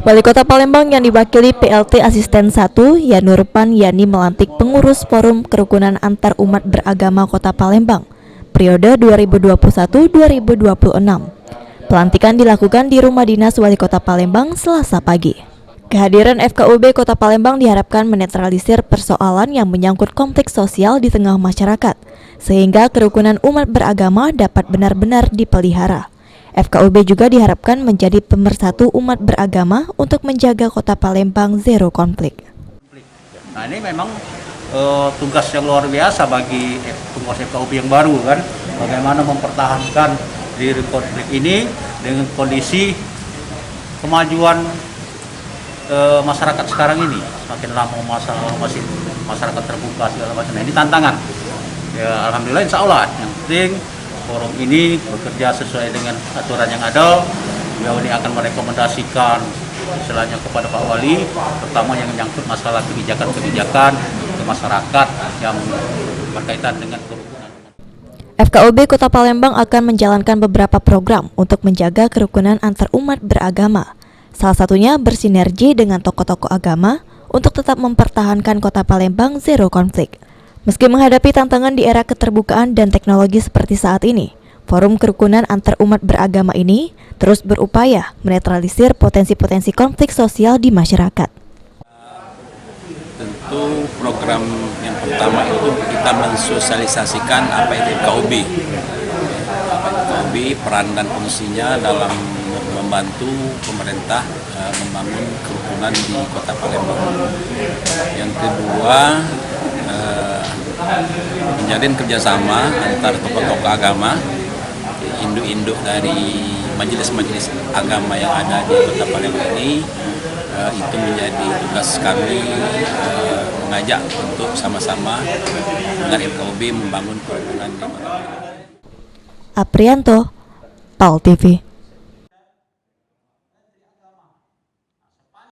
Wali Kota Palembang yang diwakili PLT Asisten 1, Yanurpan Yani melantik pengurus Forum Kerukunan Antar Umat Beragama Kota Palembang, periode 2021-2026. Pelantikan dilakukan di Rumah Dinas Wali Kota Palembang Selasa pagi. Kehadiran FKUB Kota Palembang diharapkan menetralisir persoalan yang menyangkut konflik sosial di tengah masyarakat, sehingga kerukunan umat beragama dapat benar-benar dipelihara. FKUB juga diharapkan menjadi pemersatu umat beragama untuk menjaga Kota Palembang zero konflik. Nah, ini memang tugas yang luar biasa bagi pengurus FKUB yang baru kan, bagaimana mempertahankan diri konflik ini dengan kondisi kemajuan masyarakat sekarang ini. Semakin lama masih masyarakat terbuka segala macam. Nah, ini tantangan. Ya, alhamdulillah insya Allah yang penting forum ini bekerja sesuai dengan aturan yang ada. Beliau ini akan merekomendasikan istilahnya kepada Pak Wali, terutama yang menyangkut masalah kebijakan-kebijakan ke masyarakat yang berkaitan dengan kerukunan. FKUB Kota Palembang akan menjalankan beberapa program untuk menjaga kerukunan antar umat beragama. Salah satunya bersinergi dengan tokoh-tokoh agama untuk tetap mempertahankan Kota Palembang zero konflik. Meski menghadapi tantangan di era keterbukaan dan teknologi seperti saat ini, Forum Kerukunan Antar Umat Beragama ini terus berupaya menetralisir potensi-potensi konflik sosial di masyarakat. Tentu program yang pertama itu kita mensosialisasikan apa itu FKUB. FKUB peran dan fungsinya dalam membantu pemerintah membangun kerukunan di Kota Palembang. Yang kedua, menjalin kerjasama antar tokoh-tokoh agama, induk-induk dari majelis-majelis agama yang ada di Kota Palembang ini. Itu menjadi tugas kami mengajak untuk sama-sama dengan FKUB membangun kerukunan di Kota Palembang. Aprianto, PAL TV.